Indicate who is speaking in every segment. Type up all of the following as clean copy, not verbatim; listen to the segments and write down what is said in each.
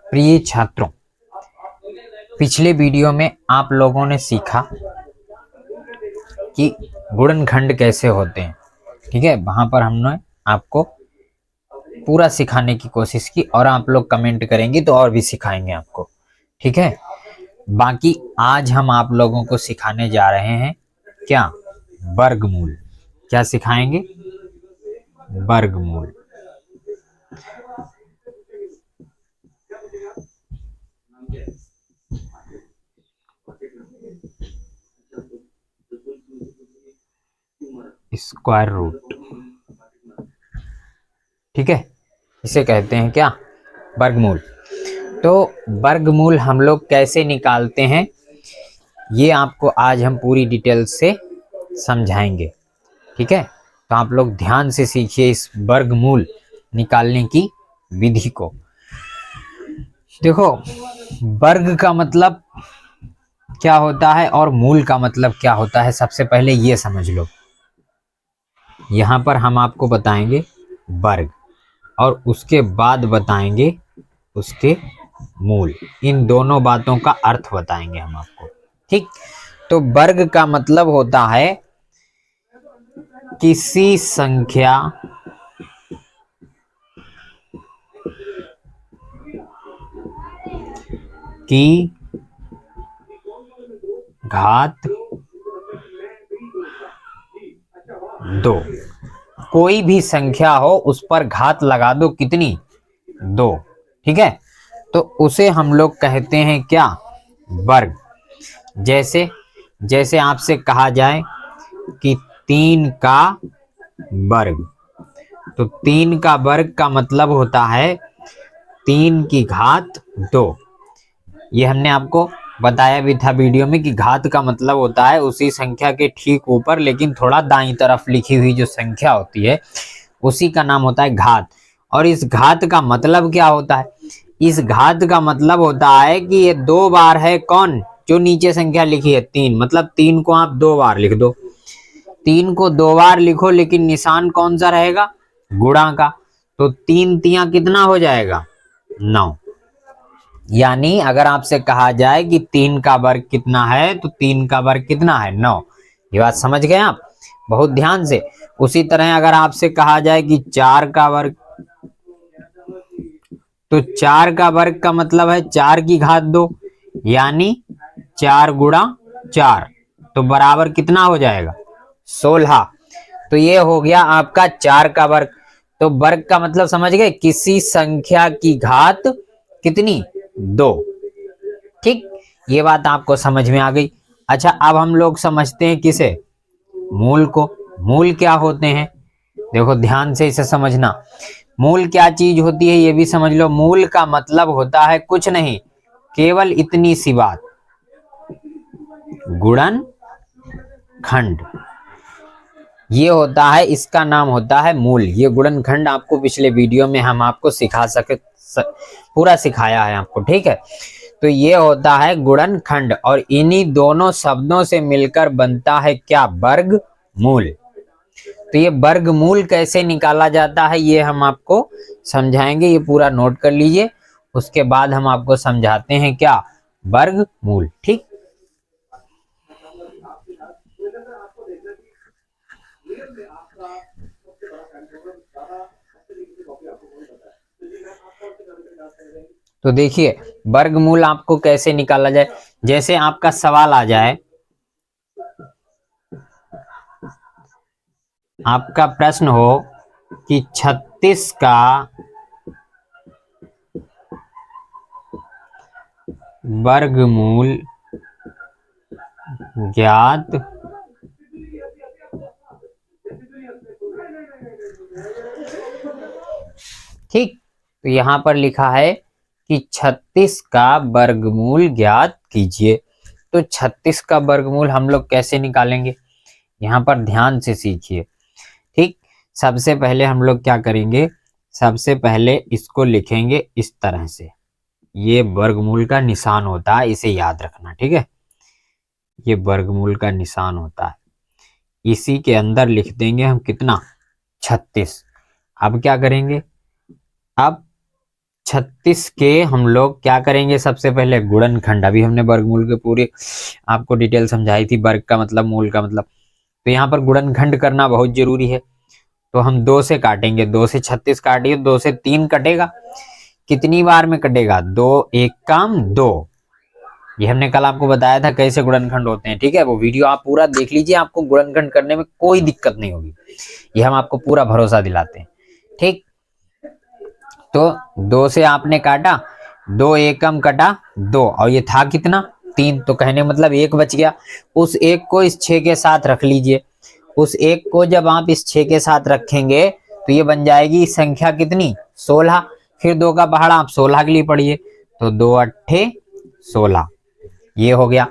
Speaker 1: प्रिय छात्रों, पिछले वीडियो में आप लोगों ने सीखा कि गुणनखंड कैसे होते हैं। ठीक है, वहां पर हमने आपको पूरा सिखाने की कोशिश की और आप लोग कमेंट करेंगे तो और भी सिखाएंगे आपको। ठीक है, बाकी आज हम आप लोगों को सिखाने जा रहे हैं क्या? वर्गमूल। क्या सिखाएंगे? वर्गमूल। Square root. ठीक है, इसे कहते हैं क्या? वर्गमूल। तो वर्गमूल हम लोग कैसे निकालते हैं ये आपको आज हम पूरी डिटेल से समझाएंगे। ठीक है, तो आप लोग ध्यान से सीखिए इस वर्गमूल निकालने की विधि को। देखो, वर्ग का मतलब क्या होता है और मूल का मतलब क्या होता है, सबसे पहले ये समझ लो। यहां पर हम आपको बताएंगे वर्ग और उसके बाद बताएंगे उसके मूल। इन दोनों बातों का अर्थ बताएंगे हम आपको। ठीक, तो वर्ग का मतलब होता है किसी संख्या की घात 2। कोई भी संख्या हो उस पर घात लगा दो, कितनी? 2। ठीक है, तो उसे हम लोग कहते हैं क्या? वर्ग। जैसे जैसे आपसे कहा जाए कि 3 का वर्ग, तो 3 का वर्ग का मतलब होता है 3 की घात 2। ये हमने आपको बताया भी था वीडियो में कि घात का मतलब होता है उसी संख्या के ठीक ऊपर लेकिन थोड़ा दाईं तरफ लिखी हुई जो संख्या होती है उसी का नाम होता है घात। और इस घात का मतलब क्या होता है? इस घात का मतलब होता है कि ये 2 बार है। कौन? जो नीचे संख्या लिखी है 3, मतलब 3 को आप 2 बार लिख दो। 3 को 2 बार लिखो लेकिन निशान कौन सा रहेगा? गुणा का। तो 3 तिया कितना हो जाएगा? 9। यानी अगर आपसे कहा जाए कि 3 का वर्ग कितना है तो 3 का वर्ग कितना है? 9। ये बात समझ गए आप बहुत ध्यान से। उसी तरह अगर आपसे कहा जाए कि 4 का वर्ग, तो 4 का वर्ग का मतलब है 4 की घात 2, यानी 4 गुणा 4, तो बराबर कितना हो जाएगा? 16। तो ये हो गया आपका 4 का वर्ग। तो वर्ग का मतलब समझ गए, किसी संख्या की घात कितनी? 2। ठीक, ये बात आपको समझ में आ गई। अच्छा, अब हम लोग समझते हैं किसे? मूल को। मूल क्या होते हैं? देखो ध्यान से इसे समझना। मूल क्या चीज होती है ये भी समझ लो। मूल का मतलब होता है कुछ नहीं, केवल इतनी सी बात, गुणन खंड। ये होता है, इसका नाम होता है मूल। ये गुणनखंड आपको पिछले वीडियो में हम आपको पूरा सिखाया है आपको। ठीक है, तो ये होता है गुणनखंड और इन्हीं दोनों शब्दों से मिलकर बनता है क्या? वर्गमूल। तो ये वर्गमूल कैसे निकाला जाता है ये हम आपको समझाएंगे। ये पूरा नोट कर लीजिए, उसके बाद हम आपको समझाते हैं क्या? वर्गमूल। ठीक, तो देखिए वर्गमूल आपको कैसे निकाला जाए। जैसे आपका सवाल आ जाए, आपका प्रश्न हो कि 36 का वर्गमूल ज्ञात ठीक, तो यहां पर लिखा है कि 36 का वर्गमूल ज्ञात कीजिए। तो 36 का वर्गमूल हम लोग कैसे निकालेंगे, यहां पर ध्यान से सीखिए। ठीक, सबसे पहले हम लोग क्या करेंगे? सबसे पहले इसको लिखेंगे इस तरह से। ये वर्गमूल का निशान होता है, इसे याद रखना। ठीक है, ये वर्गमूल का निशान होता है, इसी के अंदर लिख देंगे हम कितना? 36। अब क्या करेंगे? अब 36 के हम लोग क्या करेंगे, सबसे पहले गुणनखंड। अभी हमने वर्गमूल के पूरे आपको डिटेल समझाई थी, वर्ग का मतलब, मूल का मतलब। तो यहाँ पर गुणनखंड करना बहुत जरूरी है। तो हम 2 से काटेंगे, 2 से 36 काटिए, 2 से 3 कटेगा। कितनी बार में कटेगा, 2 एक काम 2। ये हमने कल आपको बताया था कैसे गुणनखंड होते हैं, ठीक है। वो वीडियो आप पूरा देख लीजिए, आपको गुणनखंड करने में कोई दिक्कत नहीं होगी, ये हम आपको पूरा भरोसा दिलाते हैं, ठीक। तो 2 से आपने काटा, 2 एकम कटा 2, और ये था कितना 3, तो कहने मतलब 1 बच गया। उस 1 को इस 6 के साथ रख लीजिए। उस 1 को जब आप इस 6 के साथ रखेंगे तो ये बन जाएगी संख्या कितनी, 16। फिर 2 का पहाड़ा आप 16 के लिए पढ़िए, तो 2 अट्ठे 16, ये हो गया।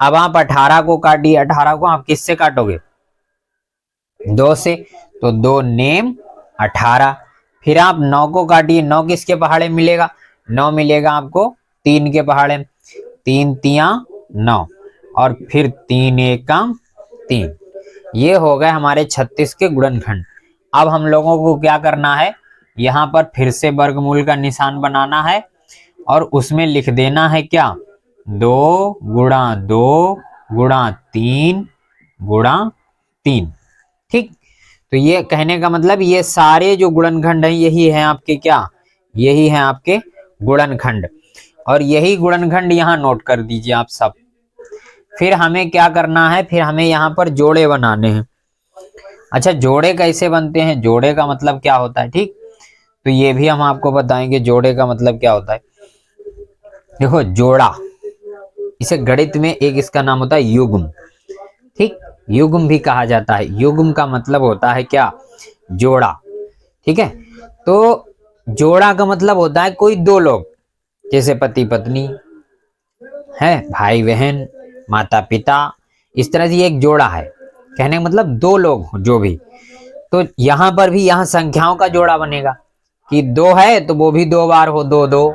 Speaker 1: अब आप 18 को काटिए, 18 को आप किससे काटोगे, 2 से, तो 2 नेम 18। फिर आप 9 को काटिए, 9 किसके पहाड़े मिलेगा, 9 मिलेगा आपको 3 के पहाड़े, 3 तिया 9, और फिर 3 एकम 3। ये हो गए हमारे 36 के गुणनखंड। अब हम लोगों को क्या करना है, यहाँ पर फिर से वर्गमूल का निशान बनाना है, और उसमें लिख देना है क्या, 2 गुणा 2 गुणा 3 गुणा 3, ठीक। तो ये कहने का मतलब ये सारे जो गुणनखंड हैं यही है आपके क्या, यही है आपके गुणनखंड, और यही गुणनखंड यहाँ नोट कर दीजिए आप सब। फिर हमें क्या करना है, फिर हमें यहाँ पर जोड़े बनाने हैं। अच्छा, जोड़े कैसे बनते हैं, जोड़े का मतलब क्या होता है, ठीक। तो ये भी हम आपको बताएंगे जोड़े का मतलब क्या होता है। देखो जोड़ा, इसे गणित में एक इसका नाम होता है युग्म, ठीक। युग्म भी कहा जाता है। युग्म का मतलब होता है क्या, जोड़ा, ठीक है। तो जोड़ा का मतलब होता है कोई 2 लोग, जैसे पति पत्नी है, भाई बहन, माता पिता, इस तरह से ये एक जोड़ा है। कहने का मतलब 2 लोग जो भी। तो यहां पर भी यहाँ संख्याओं का जोड़ा बनेगा कि 2 है तो वो भी 2 बार हो, 2 2,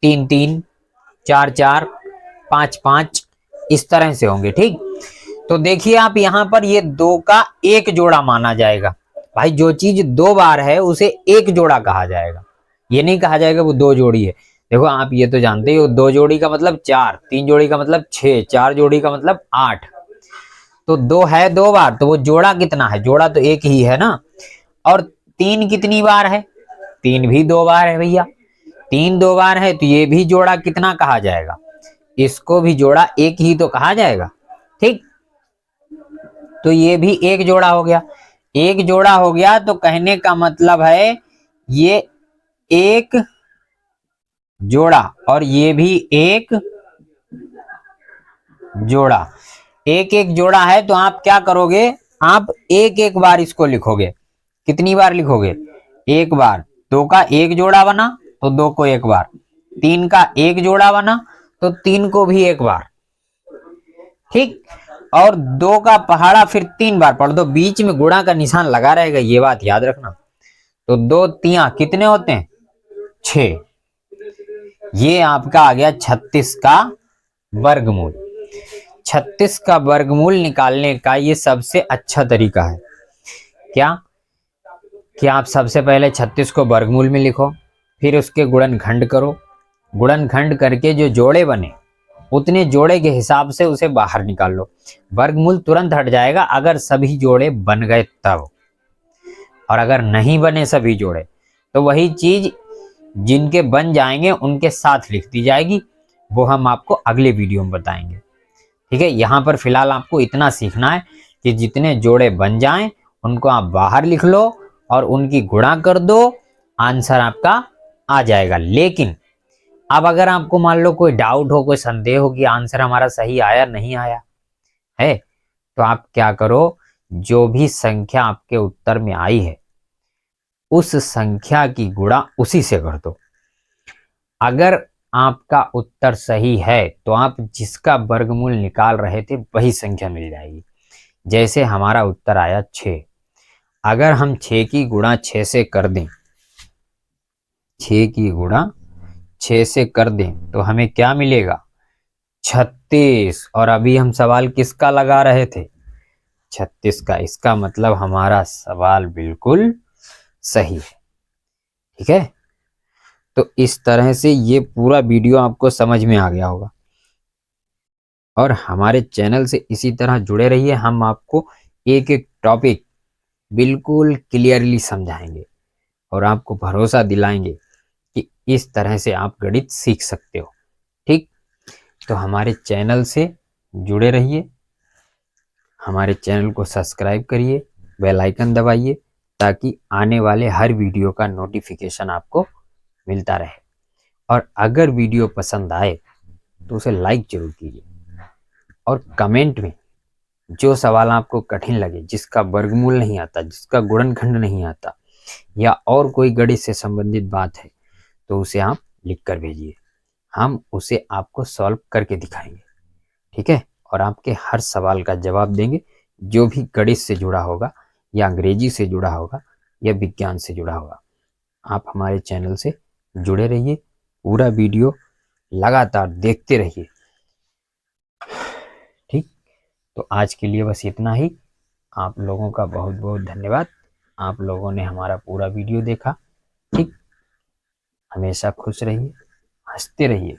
Speaker 1: 3 3, 4 4, 5 5, इस तरह से होंगे, ठीक। तो देखिए आप यहाँ पर ये 2 का एक जोड़ा माना जाएगा। भाई जो चीज 2 बार है उसे एक जोड़ा कहा जाएगा, ये नहीं कहा जाएगा वो 2 जोड़ी है। देखो आप ये तो जानते ही हो, 2 जोड़ी का मतलब 4, 3 जोड़ी का मतलब 6, 4 जोड़ी का मतलब 8। तो 2 है 2 बार, तो वो जोड़ा कितना है, जोड़ा तो एक ही है ना। और 3 कितनी बार है, 3 भी 2 बार है भैया। 3 2 बार है तो ये भी जोड़ा कितना कहा जाएगा, इसको भी जोड़ा एक ही तो कहा जाएगा, ठीक। तो ये भी एक जोड़ा हो गया। एक जोड़ा हो गया तो कहने का मतलब है ये एक जोड़ा, और ये भी एक जोड़ा। एक एक जोड़ा है तो आप क्या करोगे, आप एक एक बार इसको लिखोगे। कितनी बार लिखोगे, एक बार। 2 का एक जोड़ा बना तो 2 को एक बार, 3 का एक जोड़ा बना तो 3 को भी एक बार, ठीक। और 2 का पहाड़ा फिर 3 बार पढ़ दो, बीच में गुणा का निशान लगा रहेगा, ये बात याद रखना। तो 2 तिया कितने होते हैं, 6। ये आपका आ गया 36 का वर्गमूल। 36 का वर्गमूल निकालने का ये सबसे अच्छा तरीका है क्या, कि आप सबसे पहले 36 को वर्गमूल में लिखो, फिर उसके गुणनखंड करो, गुणनखंड करके जो जोड़े बने उतने जोड़े के हिसाब से उसे बाहर निकाल लो। वर्गमूल तुरंत हट जाएगा अगर सभी जोड़े बन गए तब, और अगर नहीं बने सभी जोड़े तो वही चीज जिनके बन जाएंगे उनके साथ लिख दी जाएगी, वो हम आपको अगले वीडियो में बताएंगे, ठीक है। यहाँ पर फिलहाल आपको इतना सीखना है कि जितने जोड़े बन जाएं उनको आप बाहर लिख लो और उनकी गुणा कर दो, आंसर आपका आ जाएगा। लेकिन अब अगर आपको मान लो कोई डाउट हो, कोई संदेह हो कि आंसर हमारा सही आया नहीं आया है, तो आप क्या करो, जो भी संख्या आपके उत्तर में आई है उस संख्या की गुणा उसी से कर दो। अगर आपका उत्तर सही है तो आप जिसका वर्गमूल निकाल रहे थे वही संख्या मिल जाएगी। जैसे हमारा उत्तर आया 6, अगर हम 6 की गुणा 6 से कर दें, 6 की गुणा 6 से कर दें तो हमें क्या मिलेगा, 36। और अभी हम सवाल किसका लगा रहे थे, 36 का। इसका मतलब हमारा सवाल बिल्कुल सही है, ठीक है। तो इस तरह से ये पूरा वीडियो आपको समझ में आ गया होगा। और हमारे चैनल से इसी तरह जुड़े रहिए, हम आपको एक एक टॉपिक बिल्कुल क्लियरली समझाएंगे और आपको भरोसा दिलाएंगे कि इस तरह से आप गणित सीख सकते हो। ठीक, तो हमारे चैनल से जुड़े रहिए, हमारे चैनल को सब्सक्राइब करिए, बेल आइकन दबाइए ताकि आने वाले हर वीडियो का नोटिफिकेशन आपको मिलता रहे। और अगर वीडियो पसंद आए तो उसे लाइक जरूर कीजिए और कमेंट में जो सवाल आपको कठिन लगे, जिसका वर्गमूल नहीं आता, जिसका गुणनखंड नहीं आता या और कोई गणित से संबंधित बात है, तो उसे आप लिख कर भेजिए, हम उसे आपको सॉल्व करके दिखाएंगे। ठीक है, और आपके हर सवाल का जवाब देंगे, जो भी गणित से जुड़ा होगा या अंग्रेजी से जुड़ा होगा या विज्ञान से जुड़ा होगा। आप हमारे चैनल से जुड़े रहिए, पूरा वीडियो लगातार देखते रहिए। ठीक, तो आज के लिए बस इतना ही। आप लोगों का बहुत बहुत धन्यवाद, आप लोगों ने हमारा पूरा वीडियो देखा। ठीक, हमेशा खुश रहिए, हंसते रहिए।